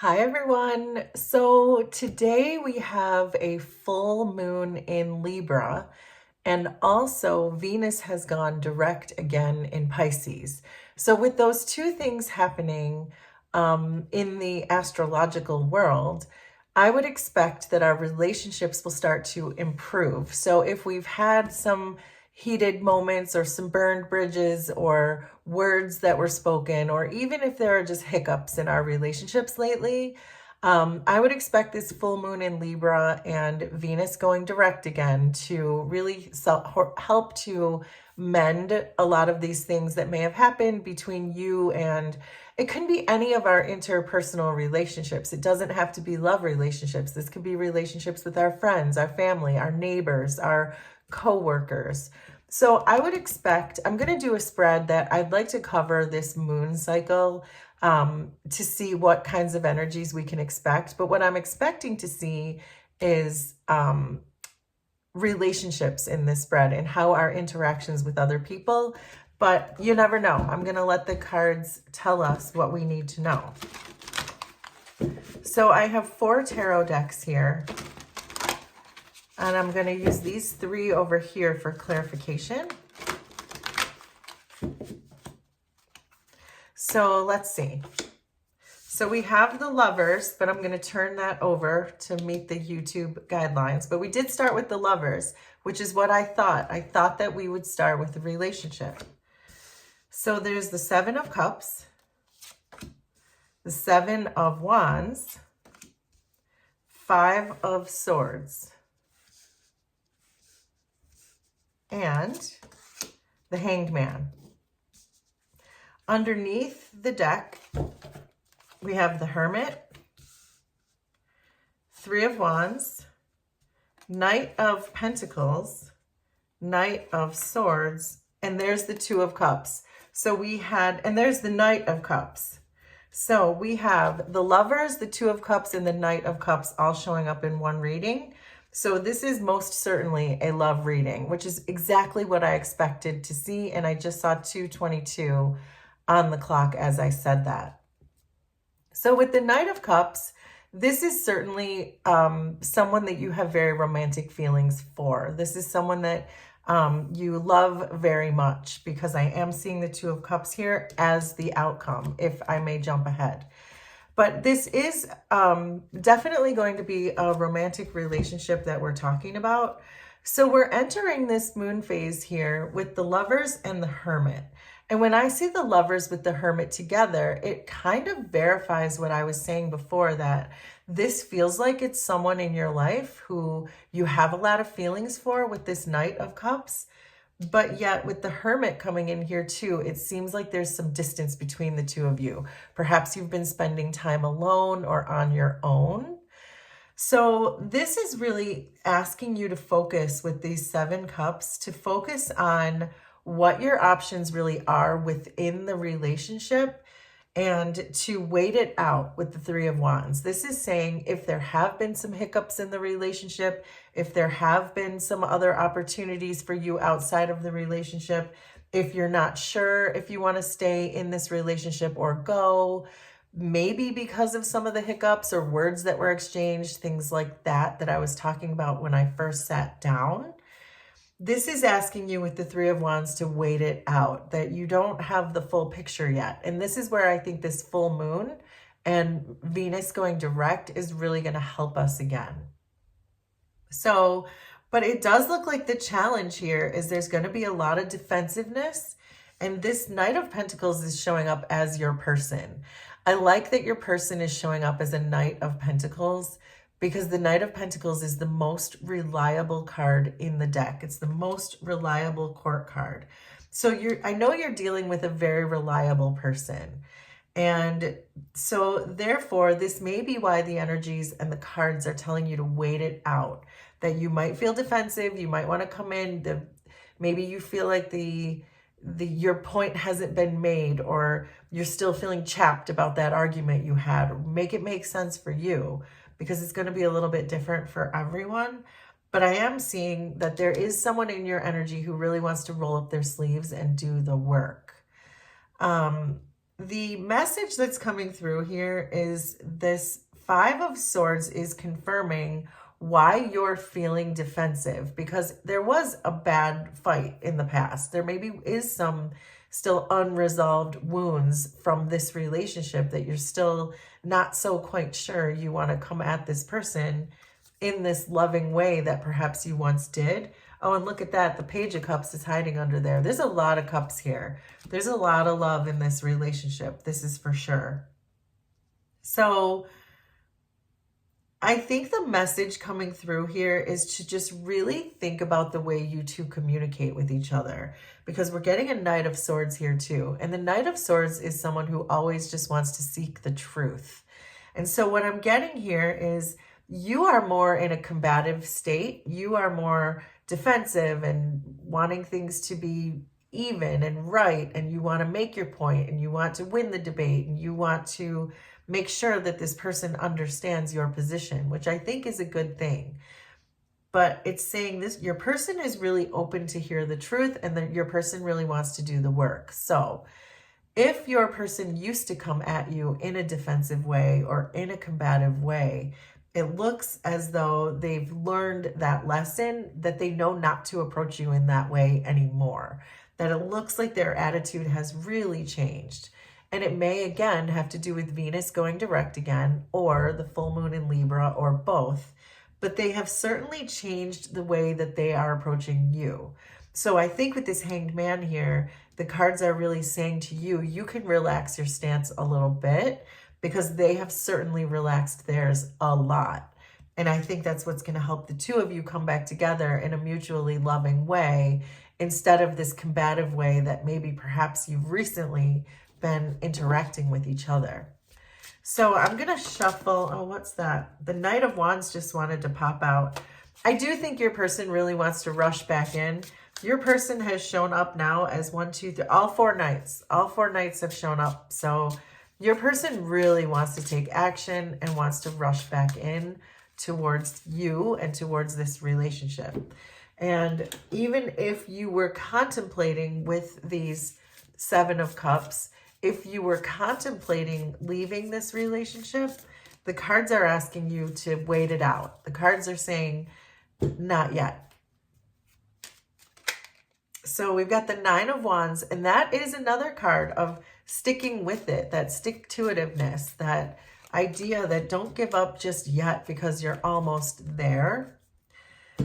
Hi everyone. So today we have a full moon in Libra, and also Venus has gone direct again in Pisces. So with those two things happening in the astrological world, I would expect that our relationships will start to improve. So if we've had some heated moments or some burned bridges or words that were spoken, or even if there are just hiccups in our relationships lately, I would expect this full moon in Libra and Venus going direct again to really help to mend a lot of these things that may have happened between you and it can be any of our interpersonal relationships. It doesn't have to be love relationships. This could be relationships with our friends, our family, our neighbors, our co-workers. So I would expect, I'm going to do a spread that I'd like to cover this moon cycle to see what kinds of energies we can expect. But what I'm expecting to see is relationships in this spread and how our interactions with other people. But you never know. I'm going to let the cards tell us what we need to know. So I have 4 tarot decks here. And I'm going to use these 3 over here for clarification. So let's see. So we have the Lovers, but I'm going to turn that over to meet the YouTube guidelines. But we did start with the Lovers, which is what I thought. I thought that we would start with the relationship. So there's the 7 of Cups, the 7 of Wands, 5 of Swords, and the Hanged Man. Underneath the deck, we have the Hermit, 3 of Wands, Knight of Pentacles, Knight of Swords, and there's the 2 of Cups. So we had, and there's the Knight of Cups. So we have the Lovers, the 2 of Cups, and the Knight of Cups all showing up in one reading. So this is most certainly a love reading, which is exactly what I expected to see. And I just saw 2:22 on the clock as I said that. So with the Knight of Cups, this is certainly someone that you have very romantic feelings for. This is someone that you love very much, because I am seeing the 2 of Cups here as the outcome, if I may jump ahead. But this is definitely going to be a romantic relationship that we're talking about. So we're entering this moon phase here with the Lovers and the Hermit. And when I see the Lovers with the Hermit together, it kind of verifies what I was saying before, that this feels like it's someone in your life who you have a lot of feelings for with this Knight of Cups. But yet with the Hermit coming in here too, it seems like there's some distance between the 2 of you. Perhaps you've been spending time alone or on your own. So this is really asking you to focus with these 7 cups, to focus on what your options really are within the relationship, and to wait it out with the 3 of Wands. This is saying if there have been some hiccups in the relationship, if there have been some other opportunities for you outside of the relationship, if you're not sure if you want to stay in this relationship or go, maybe because of some of the hiccups or words that were exchanged, things like that, that I was talking about when I first sat down. This is asking you with the 3 of Wands to wait it out, that you don't have the full picture yet. And this is where I think this full moon and Venus going direct is really going to help us again. So, but it does look like the challenge here is there's going to be a lot of defensiveness. And this Knight of Pentacles is showing up as your person. I like that your person is showing up as a Knight of Pentacles, because the Knight of Pentacles is the most reliable card in the deck. It's the most reliable court card. So I know you're dealing with a very reliable person. And so therefore, this may be why the energies and the cards are telling you to wait it out, that you might feel defensive. You might want to come in. Maybe you feel like your point hasn't been made, or you're still feeling chapped about that argument you had. Make it make sense for you, because it's going to be a little bit different for everyone. But I am seeing that there is someone in your energy who really wants to roll up their sleeves and do the work. the message that's coming through here is this Five of Swords is confirming why you're feeling defensive, because there was a bad fight in the past. There maybe is some still unresolved wounds from this relationship that you're still not so quite sure you want to come at this person in this loving way that perhaps you once did. Oh, and look at that. The Page of Cups is hiding under there. There's a lot of cups here. There's a lot of love in this relationship. This is for sure. So I think the message coming through here is to just really think about the way you two communicate with each other, because we're getting a Knight of Swords here too. And the Knight of Swords is someone who always just wants to seek the truth. And so what I'm getting here is you are more in a combative state. You are more defensive and wanting things to be even and right. And you want to make your point and you want to win the debate and you want to make sure that this person understands your position, which I think is a good thing. But it's saying this, your person is really open to hear the truth and that your person really wants to do the work. So if your person used to come at you in a defensive way or in a combative way, it looks as though they've learned that lesson, that they know not to approach you in that way anymore. That it looks like their attitude has really changed. And it may, again, have to do with Venus going direct again, or the full moon in Libra, or both. But they have certainly changed the way that they are approaching you. So I think with this Hanged Man here, the cards are really saying to you, you can relax your stance a little bit, because they have certainly relaxed theirs a lot. And I think that's what's going to help the two of you come back together in a mutually loving way, instead of this combative way that maybe perhaps you've recently been interacting with each other. So I'm going to shuffle. Oh, what's that? The Knight of Wands just wanted to pop out. I do think your person really wants to rush back in. Your person has shown up now as 1, 2, 3, all 4 knights. All 4 knights have shown up. So your person really wants to take action and wants to rush back in towards you and towards this relationship. And even if you were contemplating with these 7 of Cups, if you were contemplating leaving this relationship, the cards are asking you to wait it out. The cards are saying, not yet. So we've got the 9 of Wands, and that is another card of sticking with it, that stick-to-itiveness, that idea that don't give up just yet because you're almost there.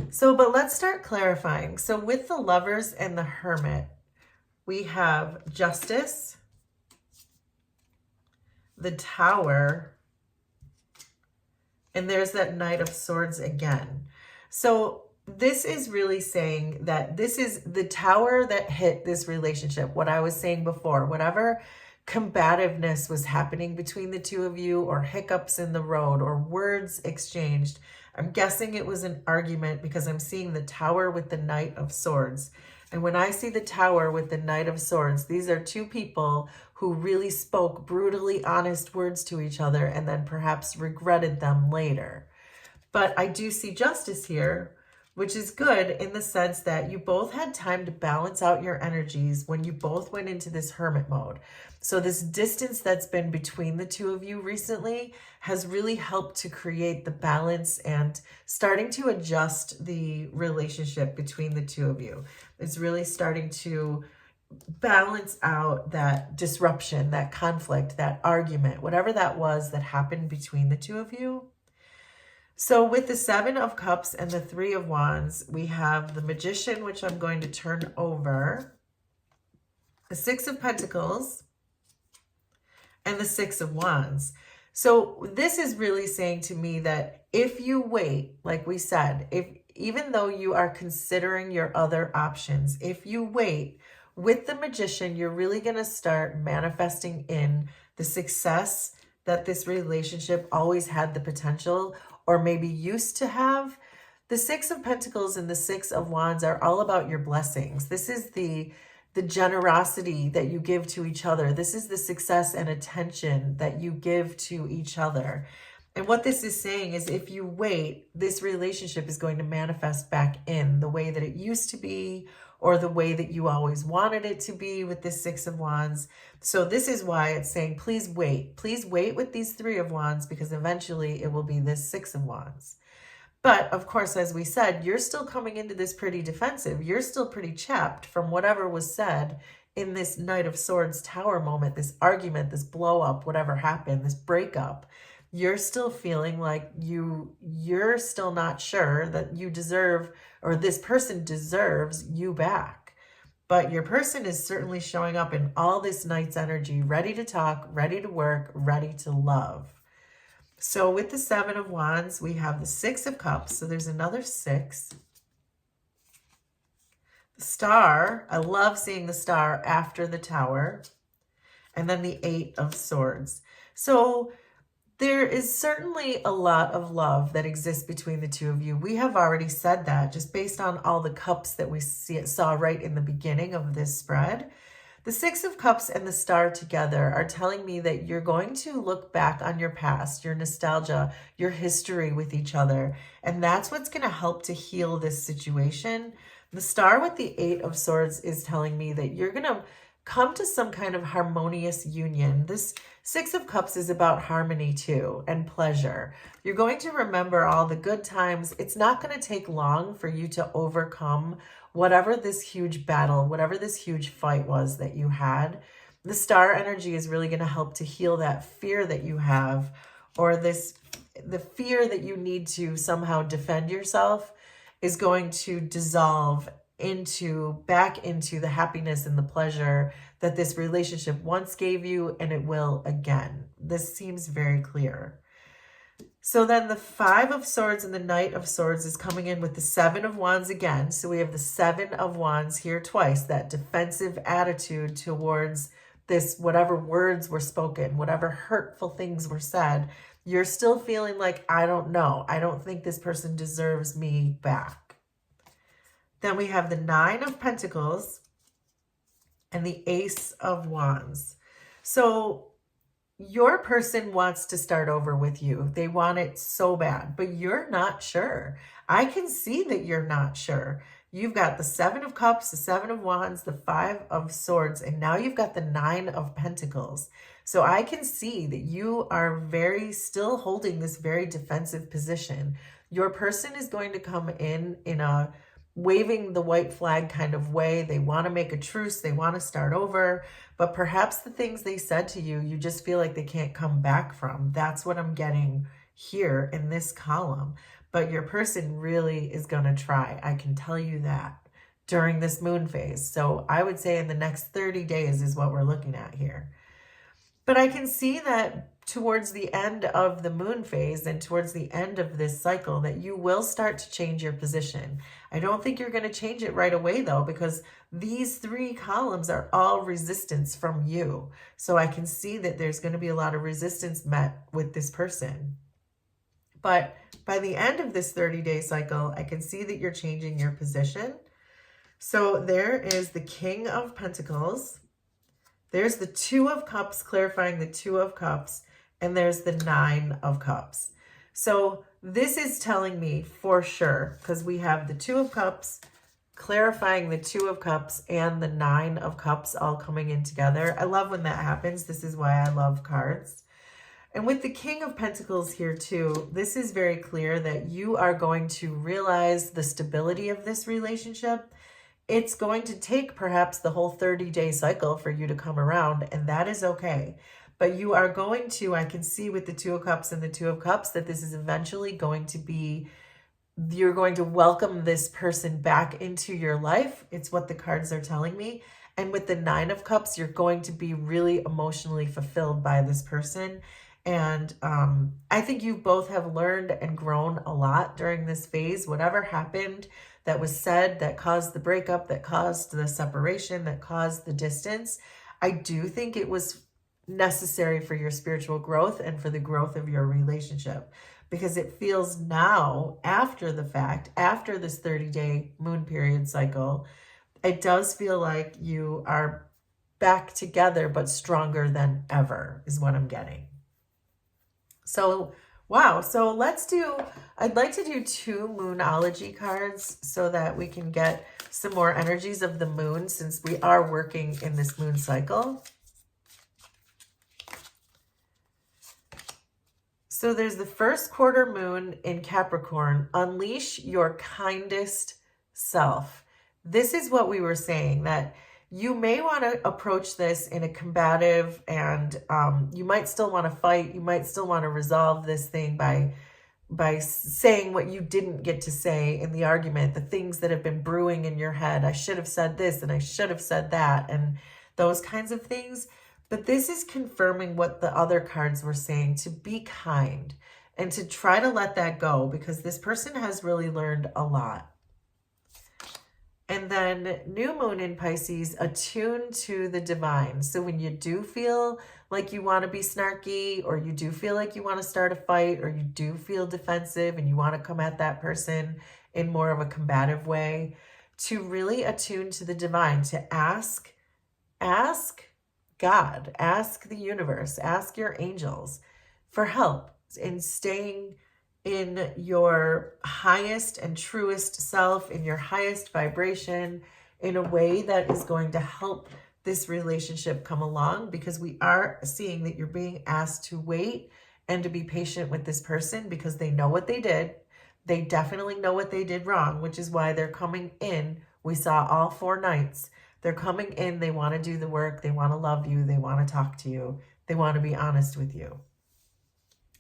So, but let's start clarifying. So with the Lovers and the Hermit, we have Justice, the Tower, and there's that Knight of Swords again. So this is really saying that this is the Tower that hit this relationship. What I was saying before, whatever combativeness was happening between the two of you, or hiccups in the road, or words exchanged, I'm guessing it was an argument, because I'm seeing the Tower with the Knight of Swords. And when I see the Tower with the Knight of Swords, these are two people who really spoke brutally honest words to each other and then perhaps regretted them later. But I do see Justice here, which is good in the sense that you both had time to balance out your energies when you both went into this hermit mode. So this distance that's been between the two of you recently has really helped to create the balance and starting to adjust the relationship between the two of you. It's really starting to balance out that disruption, that conflict, that argument, whatever that was that happened between the two of you. So with the 7 of Cups and the 3 of Wands, we have the Magician, which I'm going to turn over, the 6 of Pentacles, and the 6 of Wands. So this is really saying to me that if you wait, like we said, even though you are considering your other options, if you wait, with the Magician, you're really going to start manifesting in the success that this relationship always had the potential, or maybe used to have. The 6 of Pentacles and the 6 of Wands are all about your blessings. This is the generosity that you give to each other. This is the success and attention that you give to each other. And what this is saying is if you wait, this relationship is going to manifest back in the way that it used to be, or the way that you always wanted it to be with this Six of Wands. So this is why it's saying, please wait. Please wait with these Three of Wands, because eventually it will be this Six of Wands. But of course, as we said, you're still coming into this pretty defensive. You're still pretty chapped from whatever was said in this Knight of Swords tower moment, this argument, this blow up, whatever happened, this breakup. You're still feeling like you're still not sure that you deserve, or this person deserves you back. But your person is certainly showing up in all this Knight's energy, ready to talk, ready to work, ready to love. So with the Seven of Wands, we have the Six of Cups. So there's another six. The Star. I love seeing the Star after the Tower. And then the Eight of Swords. So there is certainly a lot of love that exists between the two of you. We have already said that just based on all the cups that we saw right in the beginning of this spread. The Six of Cups and the Star together are telling me that you're going to look back on your past, your nostalgia, your history with each other. And that's what's going to help to heal this situation. The Star with the Eight of Swords is telling me that you're going to come to some kind of harmonious union. This Six of Cups is about harmony too, and pleasure. You're going to remember all the good times. It's not going to take long for you to overcome whatever this huge battle, whatever this huge fight was that you had. The Star energy is really going to help to heal that fear that you have, or the fear that you need to somehow defend yourself is going to dissolve back into the happiness and the pleasure that this relationship once gave you, and it will again. This seems very clear. So then the Five of Swords and the Knight of Swords is coming in with the Seven of Wands again. So we have the Seven of Wands here twice, that defensive attitude towards this, whatever words were spoken, whatever hurtful things were said. You're still feeling like, I don't know. I don't think this person deserves me back. Then we have the Nine of Pentacles and the Ace of Wands. So your person wants to start over with you. They want it so bad, but you're not sure. I can see that you're not sure. You've got the Seven of Cups, the Seven of Wands, the Five of Swords, and now you've got the Nine of Pentacles. So I can see that you are still holding this very defensive position. Your person is going to come in a waving the white flag kind of way. They want to make a truce. They want to start over. But perhaps the things they said to you, you just feel like they can't come back from. That's what I'm getting here in this column. But your person really is going to try. I can tell you that during this moon phase. So I would say in the next 30 days is what we're looking at here. But I can see that towards the end of the moon phase and towards the end of this cycle that you will start to change your position. I don't think you're going to change it right away though, because these three columns are all resistance from you. So I can see that there's going to be a lot of resistance met with this person. But by the end of this 30-day cycle, I can see that you're changing your position. So there is the King of Pentacles. There's the Two of Cups, clarifying the Two of Cups. And there's the Nine of Cups. So this is telling me for sure, because we have the Two of Cups, clarifying the Two of Cups, and the Nine of Cups all coming in together. I love when that happens. This is why I love cards. And with the King of Pentacles here too, this is very clear that you are going to realize the stability of this relationship. It's going to take perhaps the whole 30-day cycle for you to come around, and that is okay. But you are going to, I can see with the Two of Cups and the Two of Cups that this is eventually going to be, you're going to welcome this person back into your life. It's what the cards are telling me. And with the Nine of Cups, you're going to be really emotionally fulfilled by this person. And I think you both have learned and grown a lot during this phase. Whatever happened that was said that caused the breakup, that caused the separation, that caused the distance, I do think it was necessary for your spiritual growth and for the growth of your relationship, because it feels now, after the fact, after this 30-day moon period cycle, it does feel like you are back together but stronger than ever is what I'm getting. So Wow. So I'd like to do 2 Moonology cards so that we can get some more energies of the moon since we are working in this moon cycle. So there's the first quarter moon in Capricorn. Unleash your kindest self. This is what we were saying, that you may want to approach this in a combative and you might still want to fight. You might still want to resolve this thing by saying what you didn't get to say in the argument, the things that have been brewing in your head. I should have said this and I should have said that, and those kinds of things. But this is confirming what the other cards were saying, to be kind and to try to let that go, because this person has really learned a lot. And then new moon in Pisces, attune to the divine. So when you do feel like you want to be snarky, or you do feel like you want to start a fight, or you do feel defensive and you want to come at that person in more of a combative way, to really attune to the divine, to ask God, ask the universe, ask your angels for help in staying in your highest and truest self, in your highest vibration, in a way that is going to help this relationship come along, because we are seeing that you're being asked to wait and to be patient with this person because they know what they did. They definitely know what they did wrong, which is why they're coming in. We saw all 4 nights. They're coming in. They want to do the work. They want to love you. They want to talk to you. They want to be honest with you.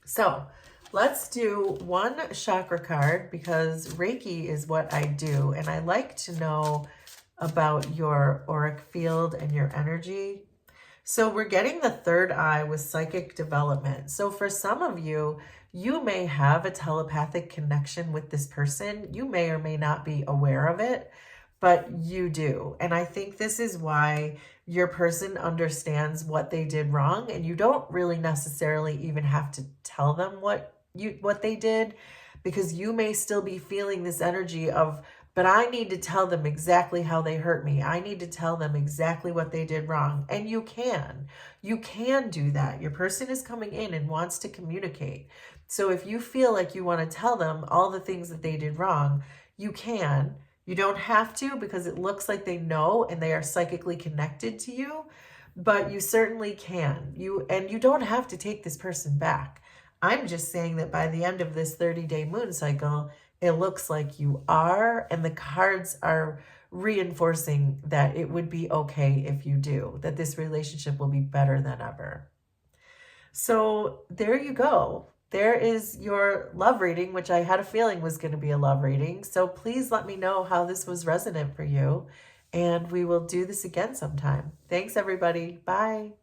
So let's do 1 chakra card, because Reiki is what I do. And I like to know about your auric field and your energy. So we're getting the 3rd eye with psychic development. So for some of you, you may have a telepathic connection with this person. You may or may not be aware of it, but you do. And I think this is why your person understands what they did wrong, and you don't really necessarily even have to tell them what they did, because you may still be feeling this energy of, but I need to tell them exactly how they hurt me. I need to tell them exactly what they did wrong. And you can do that. Your person is coming in and wants to communicate. So if you feel like you want to tell them all the things that they did wrong, you can. You don't have to, because it looks like they know and they are psychically connected to you, but you certainly can. You don't have to take this person back. I'm just saying that by the end of this 30-day moon cycle, it looks like you are, and the cards are reinforcing that it would be okay if you do, that this relationship will be better than ever. So there you go. There is your love reading, which I had a feeling was going to be a love reading. So please let me know how this was resonant for you, and we will do this again sometime. Thanks, everybody. Bye.